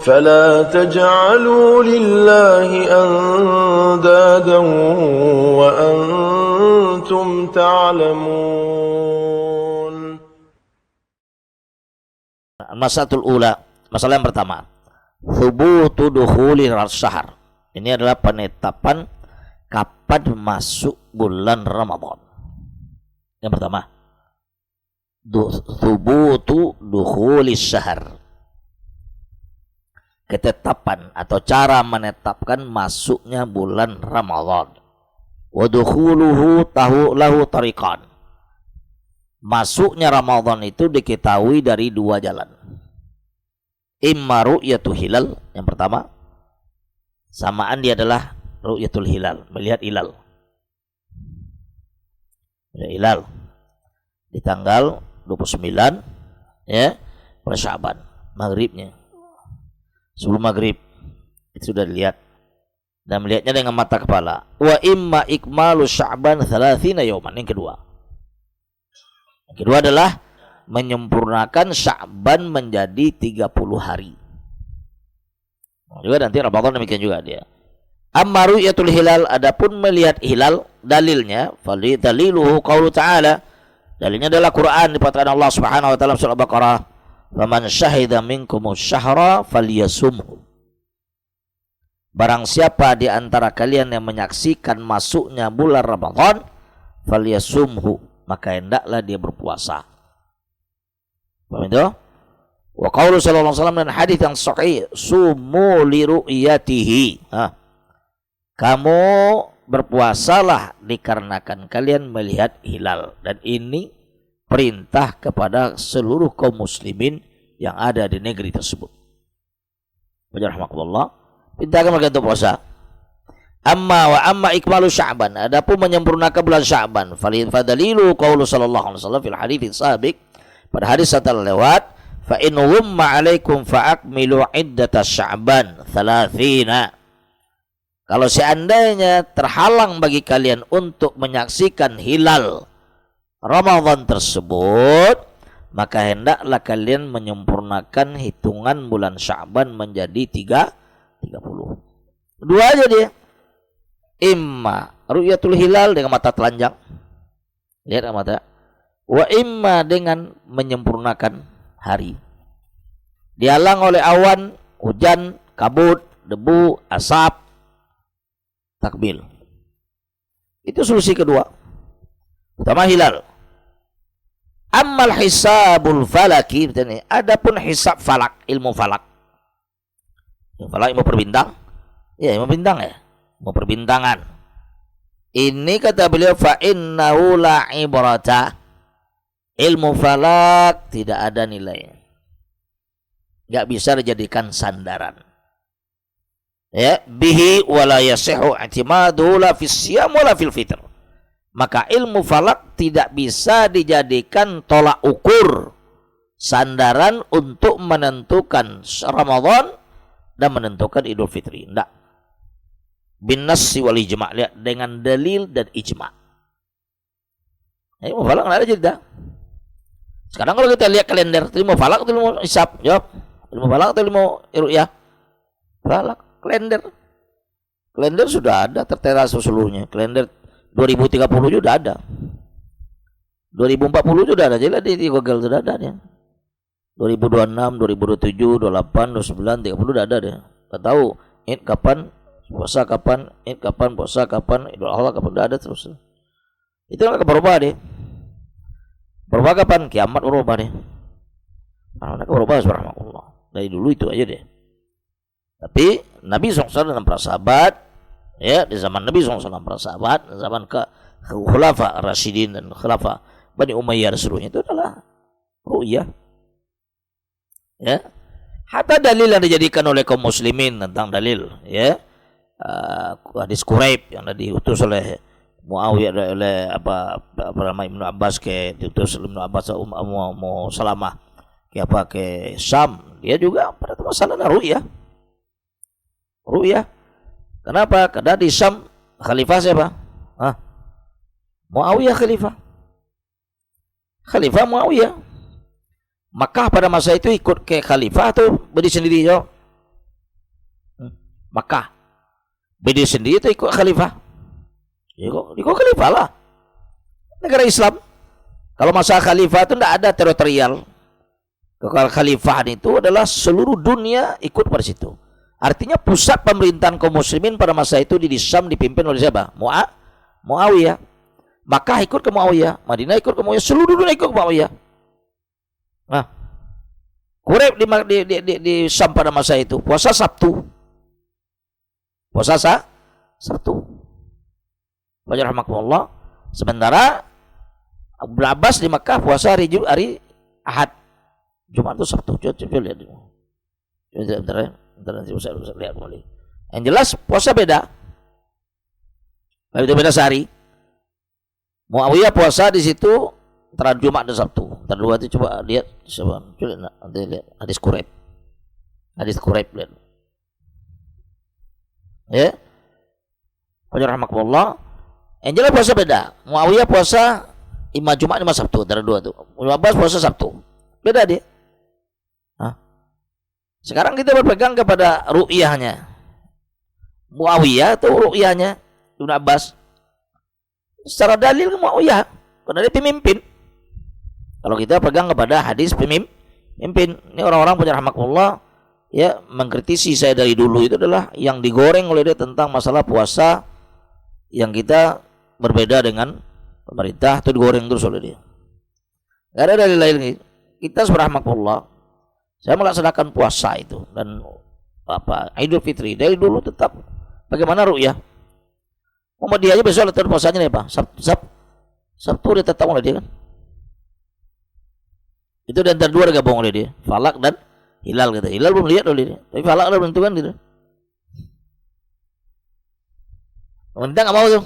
فلا تجعلوا لله أندادا وأنتم تعلمون. Masalatul ula, masalah yang pertama, thubutu dukhuli syahar. Ini adalah penetapan kapan masuk bulan Ramadan. Yang pertama, thubutu dukhuli syahar, ketetapan atau cara menetapkan masuknya bulan Ramadan. Wa dukhuluhu lahu tariqan. Masuknya Ramadan itu diketahui dari dua jalan. Imma ru'yatul hilal, yang pertama, samaan dia adalah ru'yatul hilal, melihat hilal. Hilal di tanggal 29 ya, pada Sya'ban, maghribnya. Sebelum maghrib itu sudah dilihat, dan melihatnya dengan mata kepala. Wa imma ikmalu Sya'ban 30 yauman. Yang kedua adalah menyempurnakan Sya'ban menjadi 30 hari. Juga nanti Ramadan demikian juga dia. Amma ru'yatul hilal, adapun melihat hilal, dalilnya daliluhu qaulu ta'ala, dalilnya adalah Quran, dikatakan Allah Subhanahu wa taala surah Al-Baqarah, "Faman syahida minkumus syahra falyasumhu." Barang siapa di antara kalian yang menyaksikan masuknya bulan Ramadan, falyasumhu, maka hendaklah dia berpuasa. Paham itu? Wa qaulu sallallahu alaihi wasallam, dan hadis yang sahih, sumu li ru'yatihi. Kamu berpuasalah dikarenakan kalian melihat hilal, dan ini perintah kepada seluruh kaum muslimin yang ada di negeri tersebut. Rahmatullah, perintahkan mereka untuk puasa. Amma ikmalu Sya'ban, adapun menyempurnakan bulan Sya'ban, fadalilu qaulu sallallahu alaihi wasallam fil hadits sabiq, pada hadis yang telah lewat, fa in ghumma alaikum fa akmilu iddatas Sya'ban 30. Kalau seandainya terhalang bagi kalian untuk menyaksikan hilal Ramadan tersebut, maka hendaklah kalian menyempurnakan hitungan bulan Sya'ban menjadi 30. Dua aja dia. Imma ru'yatul hilal dengan mata telanjang, lihat mata, wa imma dengan menyempurnakan hari. Dihalang oleh awan, hujan, kabut, debu, asap, takbil. Itu solusi kedua. Pertama hilal. Ammal hisabul falaki, adapun hisab falak, ilmu falak. Falak ilmu perbintang. Ya, ilmu bintang ya. Ilmu perbintangan. Ini kata beliau, fa innahu la ibrata. Ilmu falak tidak ada nilainya. Enggak bisa dijadikan sandaran. Ya, bihi wala yasihu i'timaduhu la fis siyam wala fil fitr. Maka ilmu falak tidak bisa dijadikan tolak ukur, sandaran untuk menentukan Ramadan dan menentukan Idul Fitri. Enggak. Bin nassi wal ijma', lihat dengan dalil dan ijma'. Ilmu falak enggak ada jeda. Sekarang kalau kita lihat kalender, ilmu falak atau ilmu hisab? Jawab. Ilmu falak atau ilmu ru'yah? Falak. Kalender sudah ada tertera seluruhnya. Kalender 2030 sudah ada. 2040 sudah ada. Jadi di Google sudah ada dia. 2026, 2027, 28, 29, 30 sudah ada dia. Enggak tahu Id kapan, puasa kapan, Id kapan, puasa kapan, Idul Adha kapan, sudah ada terus. Itu enggak berubah deh. Berubah kapan? Kiamat berubah deh. Nah, berubah subhanallah. Dari dulu itu aja deh. Tapi Nabi SAW dan para sahabat, ya, di zaman Nabi SAW para sahabat, zaman ke Khulafa Rasyidin dan Khulafa Bani Umayyah seluruhnya itu adalah ru'yah. Ya. Hatta dalil yang dijadikan oleh kaum muslimin tentang dalil, ya. Hadis Quraib yang diutus oleh Muawiyah, oleh apa nama Ibnu Abbas, diutus Ibnu Abbas Ummu Salamah ke Syam, dia juga pada masalah ru'yah. Ru'yah. Kenapa? Karena di Syam khalifah siapa? Muawiyah khalifah. Khalifah Muawiyah. Makkah pada masa itu ikut ke khalifah atau berdiri sendiri? Makkah. BD sendiri itu ikut khalifah. Ikut khalifah lah. Negara Islam. Kalau masa khalifah itu tidak ada teritorial. Kalau khalifah itu adalah seluruh dunia ikut pada situ. Artinya pusat pemerintahan kaum muslimin pada masa itu di Syam dipimpin oleh siapa? Muawiyah. Makkah ikut ke Muawiyah, Madinah ikut ke Muawiyah, seluruh dunia ikut ke Muawiyah. Nah, Quraib di Syam pada masa itu puasa Sabtu. Sabtu. Wajar rahmatullah. Sementara Abu Abbas di Makkah puasa hari Ahad. Jumat itu Sabtu. Coba lihat dulu. Bentar nanti bisa lihat kembali. Yang jelas puasa beda. Itu beda sehari. Muawiyah puasa di situ antara Jumat dan Sabtu. Antara dua itu coba lihat. Coba nanti lihat hadis Quraib. Lihat. Ya. Wajar rahmatullah. Yang jelas puasa beda. Muawiyah puasa 5 Jumat 5 Sabtu antara dua itu. Abbas puasa Sabtu. Beda dia. Sekarang kita berpegang kepada ru'yahnya. Muawiyah itu ru'yahnya Ibnu Abbas. Secara dalil ke Muawiyah, karena dia pemimpin. Kalau kita pegang kepada hadis pemimpin, ini orang-orang punya rahmatullah ya mengkritisi saya dari dulu itu adalah yang digoreng oleh dia tentang masalah puasa yang kita berbeda dengan pemerintah, itu digoreng terus oleh dia. Gak ada dalil lain. Kita rahmatullah, saya melaksanakan puasa itu dan Idul Fitri dari dulu tetap bagaimana ru'yah. Dia aja besok letak puasanya nih Pak. Sabtu dia tetap oleh dia kan. Itu dan antara dua gabung oleh dia, falak dan hilal gitu. Hilal belum lihat oleh dia, tapi falak udah menentukan gitu. Pemerintah nggak mau tuh.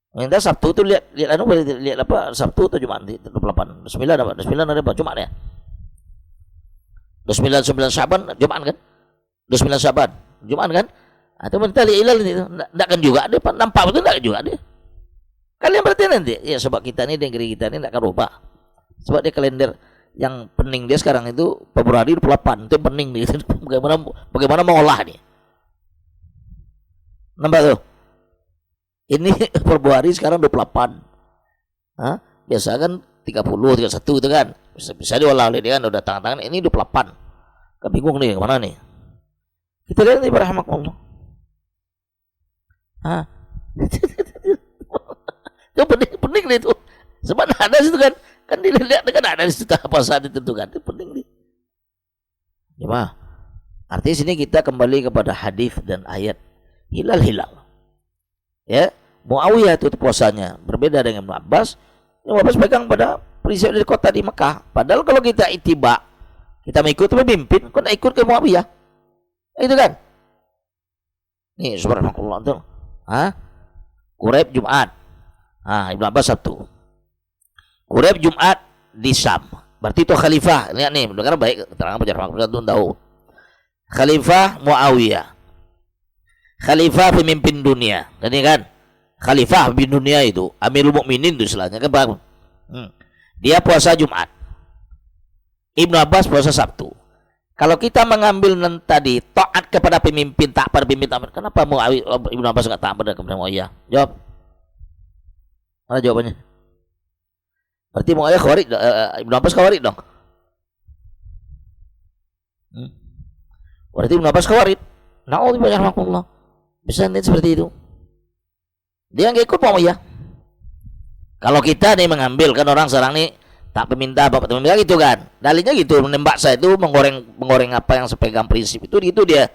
Pemerintah Sabtu tuh lihat apa Sabtu atau Jumat di 28, 29 ada apa Jumat ya. 29 Syaban Jumat kan? 29 Syaban Jumat kan? Atau pemerintah lihat hilal itu enggak kan juga dia nampak betul enggak juga dia. Kalian berarti nanti ya sebab kita ini negeri kita ini enggak akan rubah. Sebab dia kalender yang pening dia sekarang itu Februari 28 itu pening dia. Bagaimana mengolah nih. Nampak tuh. Ini Februari sekarang 28. Hah? Biasa kan 30, 31 itu kan. Bisa diolah oleh dia kan udah tangan-tangan ini 28. Kebingung nih kemana nih. Kita lihat nih rahmatullah. Itu pening nih itu. Sebab ada situ kan dilihat kan ada di situ apa saat ditentukan. Itu pening nih. Ya, artinya sini kita kembali kepada hadis dan ayat hilal. Ya, Muawiyah itu puasanya berbeda dengan Ibnu Abbas. Ibnu Abbas pegang pada prinsip dari kota di Mekah. Padahal kalau kita ittiba, kita mengikut pemimpin, kok ikut ke Muawiyah. Itu kan? Nih, subhanallah tuh. Quraib Jumat. Ibnu Abbas Sabtu. Quraib Jumat di Syam. Berarti itu khalifah. Lihat nih, dengar baik keterangan penjara itu tahu. Khalifah Muawiyah. Khalifah pemimpin dunia. Ini kan? Khalifah pemimpin dunia itu Amirul Mukminin itu istilahnya kan. Dia puasa Jumat. Ibnu Abbas puasa Sabtu. Kalau kita mengambil tadi taat kepada pemimpin, tak pada pemimpin, kenapa Ibnu Abbas enggak taat pada Muawiyah? Jawab. Mana jawabannya? Berarti Muawiyah khawarij, Ibnu Abbas khawarij dong. Berarti Ibnu Abbas khawarij. Na'udzubillah rahmatullah. Bisa nanti seperti itu. Dia enggak ikut Muawiyah. Kalau kita nih mengambil kan orang sekarang nih tak peminta bapak peminta gitu kan, dalilnya gitu, menembak saya itu menggoreng apa yang sepegang prinsip itu dia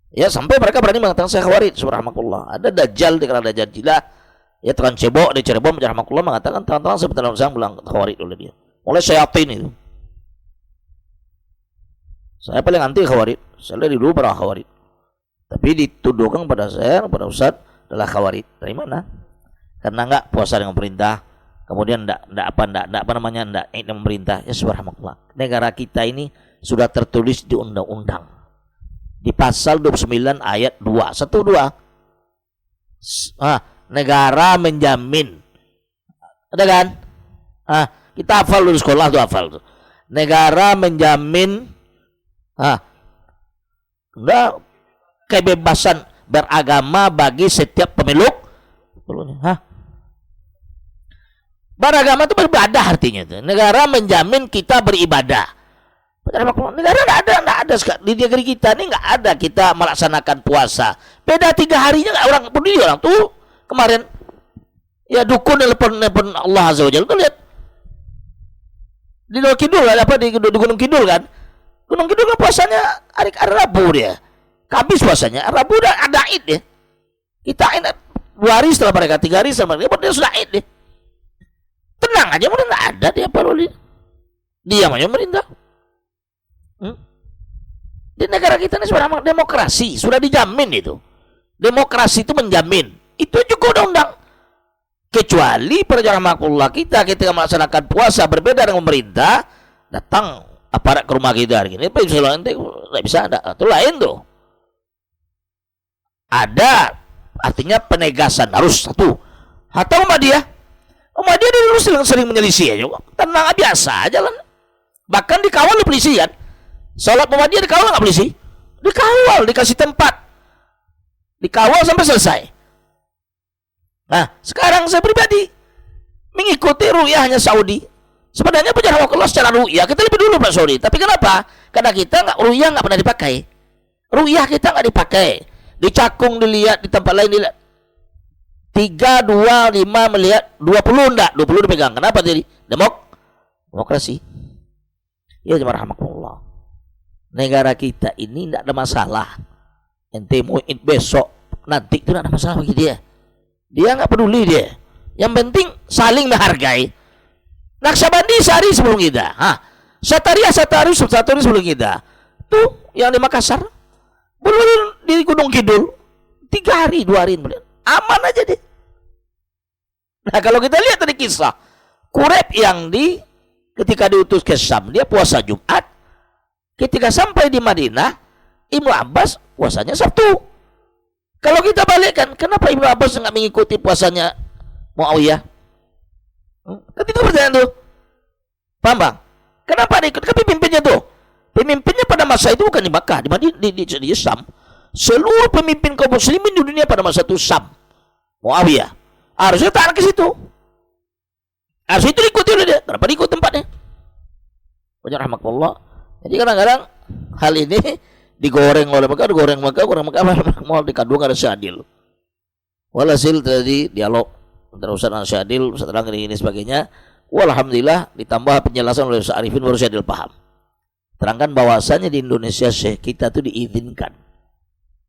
ya sampai mereka berani mengatakan saya khawarij subhanallah. Ada dajjal di kalangan dajjal gila ya tukang cebok di Cirebon rahmatullah mengatakan teman-teman sebentar saya bilang khawarij oleh dia oleh syaitan itu. Saya paling anti khawarij, saya dari dulu pernah khawarij, tapi dituduhkan pada saya pada Ustaz adalah khawarij. Dari mana? Karena enggak puasa dengan perintah, kemudian enggak pemerintah. Ya subhanallah. Negara kita ini sudah tertulis di undang-undang. Di pasal 29 ayat 2. 1 2. Negara menjamin. Ada kan? Kita hafal dulu sekolah tuh hafal tuh. Negara menjamin Enggak, kebebasan beragama bagi setiap pemeluk. Hah? Beragama itu beribadah artinya itu. Negara menjamin kita beribadah. Negara enggak ada di negeri kita ini enggak ada kita melaksanakan puasa. Beda 3 harinya enggak orang peduli orang tuh kemarin. Ya dukun nelpon Allah Azza wa Jalla tuh lihat. Di Kidul apa di Gunung Kidul kan? Gunung Kidul kan puasanya hari Rabu dia. Kamis puasanya. Rabu udah ada Id ya. Kita ini 2 hari setelah mereka, 3 hari setelah mereka, dia sudah Id ya. Tenang aja, udah nggak ada dia paroli. Diam aja pemerintah. Di negara kita ini sudah demokrasi, sudah dijamin itu. Demokrasi itu menjamin. Itu juga undang-undang. Kecuali perjalanan kita ketika melaksanakan puasa berbeda dengan pemerintah, datang aparat ke rumah kita hari ini, nggak bisa ada. Itu lain tuh. Ada artinya penegasan harus satu. Atau Muhammadiyah dia dulu sering menyelisih aja, tenang biasa aja lah. Bahkan dikawal oleh polisi kan. Sholat Muhammadiyah dikawal nggak polisi? Dikawal, dikasih tempat, dikawal sampai selesai. Nah, sekarang saya pribadi mengikuti ru'yahnya Saudi. Sebenarnya punya Allah secara ru'yah kita lebih dulu Pak Saudi. Tapi kenapa? Karena kita ru'yah nggak pernah dipakai. Ru'yah kita nggak dipakai. Di Cakung dilihat, di tempat lain dilihat. 3, 2, 5 melihat, 20 enggak, 20 dipegang. Kenapa jadi? Demokrasi. Ya jemaah rahmatullah. Negara kita ini enggak ada masalah. Ente mau besok nanti itu enggak ada masalah bagi dia. Dia enggak peduli dia. Yang penting saling menghargai. Naksabandi sehari sebelum kita. Sataria sebelum kita. Tuh yang di Makassar. Belum di Gunung Kidul 3 hari 2 hari aman aja deh. Nah kalau kita lihat tadi kisah Quraib yang ketika diutus ke Syam dia puasa Jumat, ketika sampai di Madinah Ibnu Abbas puasanya Sabtu. Kalau kita balikkan, kenapa Ibnu Abbas nggak mengikuti puasanya Muawiyah? Kan itu pertanyaan tuh, paham bang? Kenapa dia ikut? Kan pemimpinnya tuh, pemimpinnya pada masa itu bukan di Makkah, di Madinah, di Syam. Seluruh pemimpin kaum muslimin di dunia pada masa itu Syam, Muawiyah. Harusnya taat ke situ. Harusnya itu diikuti oleh dia. Kenapa diikut tempatnya? Banyak rahmatullah. Jadi kadang-kadang hal ini digoreng oleh mereka, orang mereka mau dikandung ada Syadil. Walhasil tadi dialog antara Ustaz dan Syadil, setelah ini sebagainya. Walhamdulillah ditambah penjelasan oleh Ustaz Arifin baru Syadil paham. Terangkan bahwasanya di Indonesia Syekh kita itu diizinkan.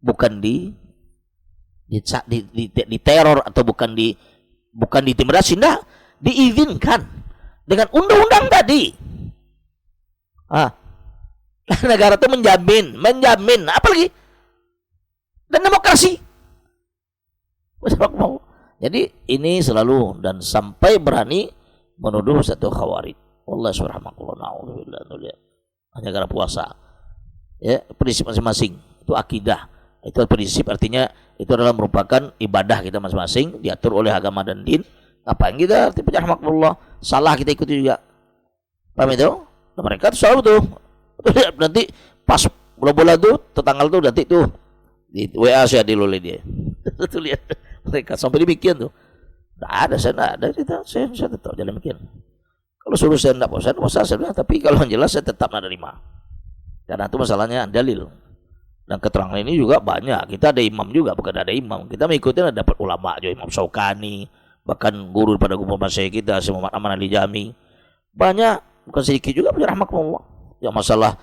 Bukan di teror atau bukan diintimidasi, enggak, diizinkan dengan undang-undang tadi. Negara itu menjamin apalagi dan demokrasi. Jadi ini selalu dan sampai berani menuduh satu khawarij. Wallah subhanahu hanya gara puasa. Ya, prinsip masing-masing itu akidah. Itu prinsip artinya itu adalah merupakan ibadah kita masing-masing diatur oleh agama dan din. Ngapain kita rahmatullah salah kita ikuti juga. Paham itu? Nah, mereka tuh selalu tuh nanti pas bola-bola tuh tetanggal tuh nanti tuh di WA saya oleh dia. Tuh lihat mereka sampai demikian tuh. Enggak ada, saya enggak ada kita saya tetap jalan demikian. Kalau suruh saya enggak puasa saya bilang, tapi kalau yang jelas saya tetap menerima. Karena itu masalahnya dalil. Dan keterangan ini juga banyak. Kita ada imam juga, bukan ada imam. Kita mengikuti ada dapat ulama aja, Imam Syaukani, bahkan guru pada guru masyayikh kita, Syekh Muhammad Aman Ali Jami. Banyak, bukan sedikit juga punya rahmatullah. Yang masalah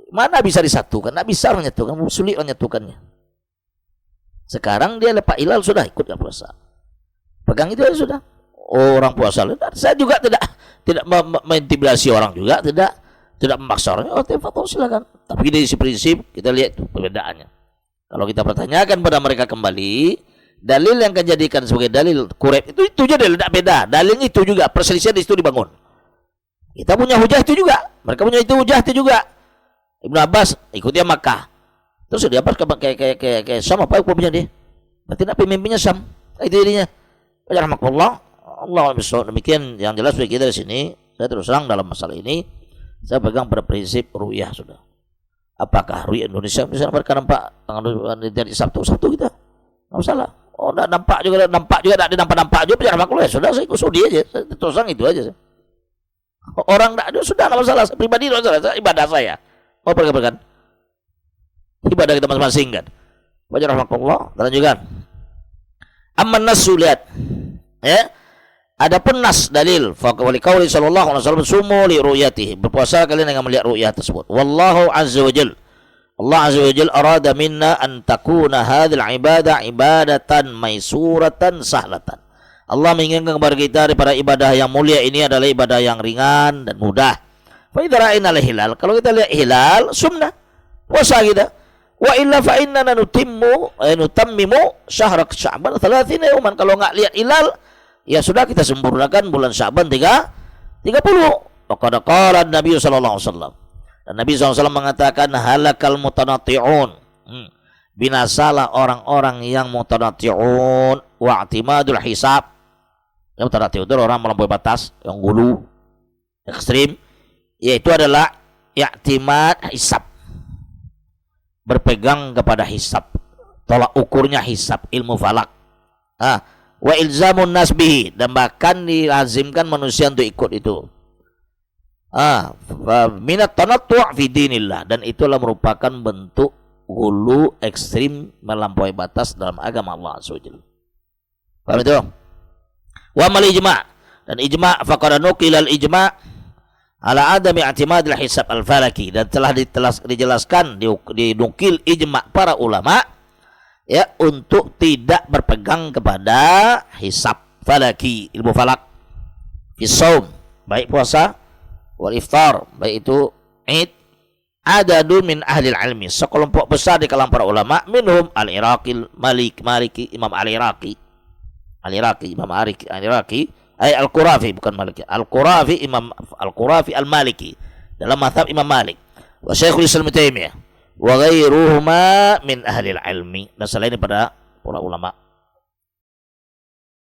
mana bisa disatukan? Tidak bisa menyatukan, sulit menyatukannya. Sekarang dia lepas hilal sudah ikut gak puasa. Pegang itu aja sudah. Orang puasa. Saya juga tidak mengintimidasi orang juga, tidak memaksa orang. Silakan. Tapi dari sisi prinsip kita lihat itu perbedaannya. Kalau kita pertanyakan pada mereka kembali, dalil yang akan jadikan sebagai dalil Quraib itu aja dalil, tidak beda. Dalilnya itu juga perselisihan di situ dibangun. Kita punya hujah itu juga, mereka punya itu hujah itu juga. Ibnu Abbas ikutnya Makkah. Terus dia Abbas kayak Syam apa hukumnya dia? Berarti nak pemimpinnya Syam. Itu jadinya. Rahmatullah. Allah demikian yang jelas bagi kita di sini. Saya terus terang dalam masalah ini saya pegang pada prinsip ru'yah sudah. Apakah ru'yah Indonesia misalnya mereka nampak dari Sabtu kita nggak masalah. Oh, nggak nampak juga nggak nampak juga biar makhluk ya sudah, saya ikut sudi aja, terusang itu aja. Orang nggak sudah nggak masalah, pribadi nggak masalah, ibadah saya. Oh pergi ibadah kita masing-masing kan. Baca rahmatullah, lanjutkan. Amman nasu, lihat ya. Adapun nas dalil faqawli qauli sallallahu alaihi wasallam sumu li ru'yatihi, berpuasa kalian dengan melihat ru'yah tersebut. Wallahu azza wajal, Allah azza wajal arada minna an takuna hadhil ibadah ibadatan maisuratan sahlatan. Allah menginginkan kepada kita daripada ibadah yang mulia ini adalah ibadah yang ringan dan mudah. Fa idza ra'ayna al-hilal, kalau kita lihat hilal sumna puasa kita. Wa illa fa innana nutammimu syahra Sya'ban 30 yawman. Kalau enggak lihat hilal, ya sudah kita sempurnakan bulan Sya'ban 30. Faqad qala Nabi sallallahu alaihi wasallam. Dan Nabi SAW mengatakan halakal mutanatti'un. Binasalah orang-orang yang mutanatti'un wa i'timadul hisab. Yang mutanatti'un itu orang melampaui batas, yang gulu, ekstrim, yaitu adalah i'timad hisab. Berpegang kepada hisab, tolak ukurnya hisab, ilmu falak. Wa ilzamun nasbihi, dan bahkan dilazimkan manusia untuk ikut itu. Minat tanattu' fi dinillah, dan itulah merupakan bentuk hulu ekstrim melampaui batas dalam agama Allah SWT. Paham itu? Wa mal ijma', dan ijma' faqad nuqila al ijma' ala adami i'timadil hisab al-falaki, dan telah dijelaskan dinukil ijma' para ulama ya untuk tidak berpegang kepada hisab falaki, ilmu falak, fi shaum, baik puasa, wal iftar, baik itu id, adadun min ahli ilmi, sekelompok besar di kalangan para ulama, minhum al-Iraqi Maliki, Imam al-Iraqi Al-Qurafi, bukan Maliki, Al-Qurafi, Imam Al-Qurafi Al-Maliki dalam mazhab Imam Malik, wa Syekhul Islam Taimiyah wa ghairuhuma min ahli ilmi, dan selain pada para ulama.